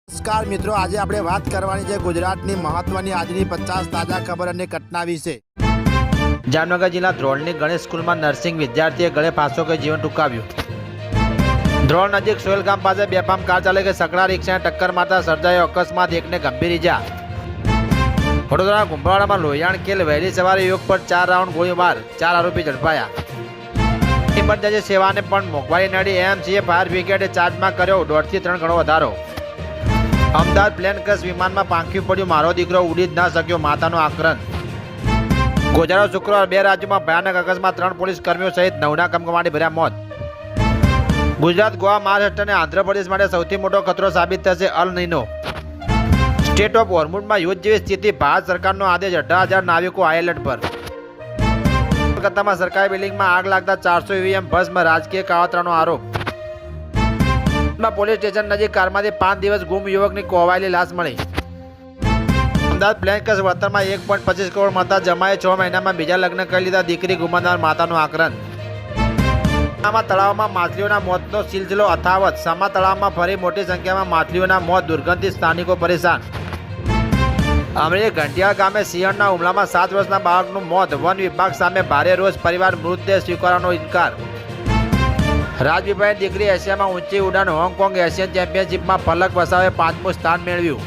નમસ્કાર મિત્રો, આજે આપણે વાત કરવાની છે ગુજરાતની મહત્વની આજની 50 તાજા ખબર અને ઘટના વિશે। જામનગર જિલ્લા ધ્રોળની ગણેશ સ્કૂલમાં નર્સિંગ વિદ્યાર્થીએ ગળે ફાંસો કે જીવન ટૂંકાવ્યું। ધ્રોળ નજીક સોયલ ગામ પાસે બેફામ કાર ચાલકે સકડા રિક્ષાને ટક્કર મારતા સર્જાયો અકસ્માત, એકને ગંભીર ઇજા। વડોદરા કુંભવાડામાં લોહિયાણ ખેલ વહેલી સવારે યુવક પર 4 રાઉન્ડ ગોળીબાર, 4 આરોપી ઝડપાયા। ઇમરજન્સી સેવાને પણ મોંઘવારી નડી, એમસીએ ફાયર બ્રિગેડે ચાર્જમાં કર્યો 1.5 થી 3 ગણો વધારો। અમદાવાદ પ્લેન ક્રેશ વિમાનમાં પાંખ્યું પડ્યું, મારો દીકરો ઉડી જ ના શક્યો, માતાનું આક્રંદ। ગોજારો શુક્રવાર 2 રાજ્યોમાં ભયાનક અકસ્માત, 3 પોલીસ કર્મીઓ સહિત 9ના કમકમાટી ભર્યા મોત। ગુજરાત, ગોવા, મહારાષ્ટ્ર અને આંધ્રપ્રદેશ માટે સૌથી મોટો ખતરો સાબિત થશે અલ નીનો। સ્ટેટ ઓફ હોર્મુઝમાં યુદ્ધ જેવી સ્થિતિ, ભારત સરકારનો આદેશ, 18,000 નાવિકો હાઈ એલર્ટ પર। કોલકાતામાં સરકારી બિલ્ડિંગમાં આગ લાગતા 400 ઈવીએમ ભસ્મ, રાજકીય કાવતરાનો આરોપ। પોલીસ સ્ટેશન નજીક કારમાંથી 5 દિવસ ગુમ યુવકની કોવાયેલી લાશ મળી। અમદાવાદ પ્લેન ક્રેશ વળતરમાં 1.25 કરોડ મળતા જમાએ 6 મહિનામાં બીજા લગ્ન કરી લીધા, દીકરી ગુમાવનાર માતાનું આક્રંદ। સામા તળાવમાં માછલીઓના મોતનો સિલસિલો અથાવત, સામા તળાવમાં ફરી મોટી સંખ્યામાં માછલીઓના મોત, દુર્ગંધથી સ્થાનિકો પરેશાન। અમરેલી ઘંટિયાળ ગામે સિંહણના હુમલામાં 7 વર્ષના બાળકનું મોત, વન વિભાગ સામે ભારે રોષ, પરિવાર મૃતદેહ સ્વીકારવાનો ઇનકાર। રાજવીભાઈ દીકરી એશિયામાં ઊંચી ઉડાન, હોંગકોંગ એશિયન ચેમ્પિયનશિપમાં ફલક વસાવે 5મું સ્થાન મેળવ્યું।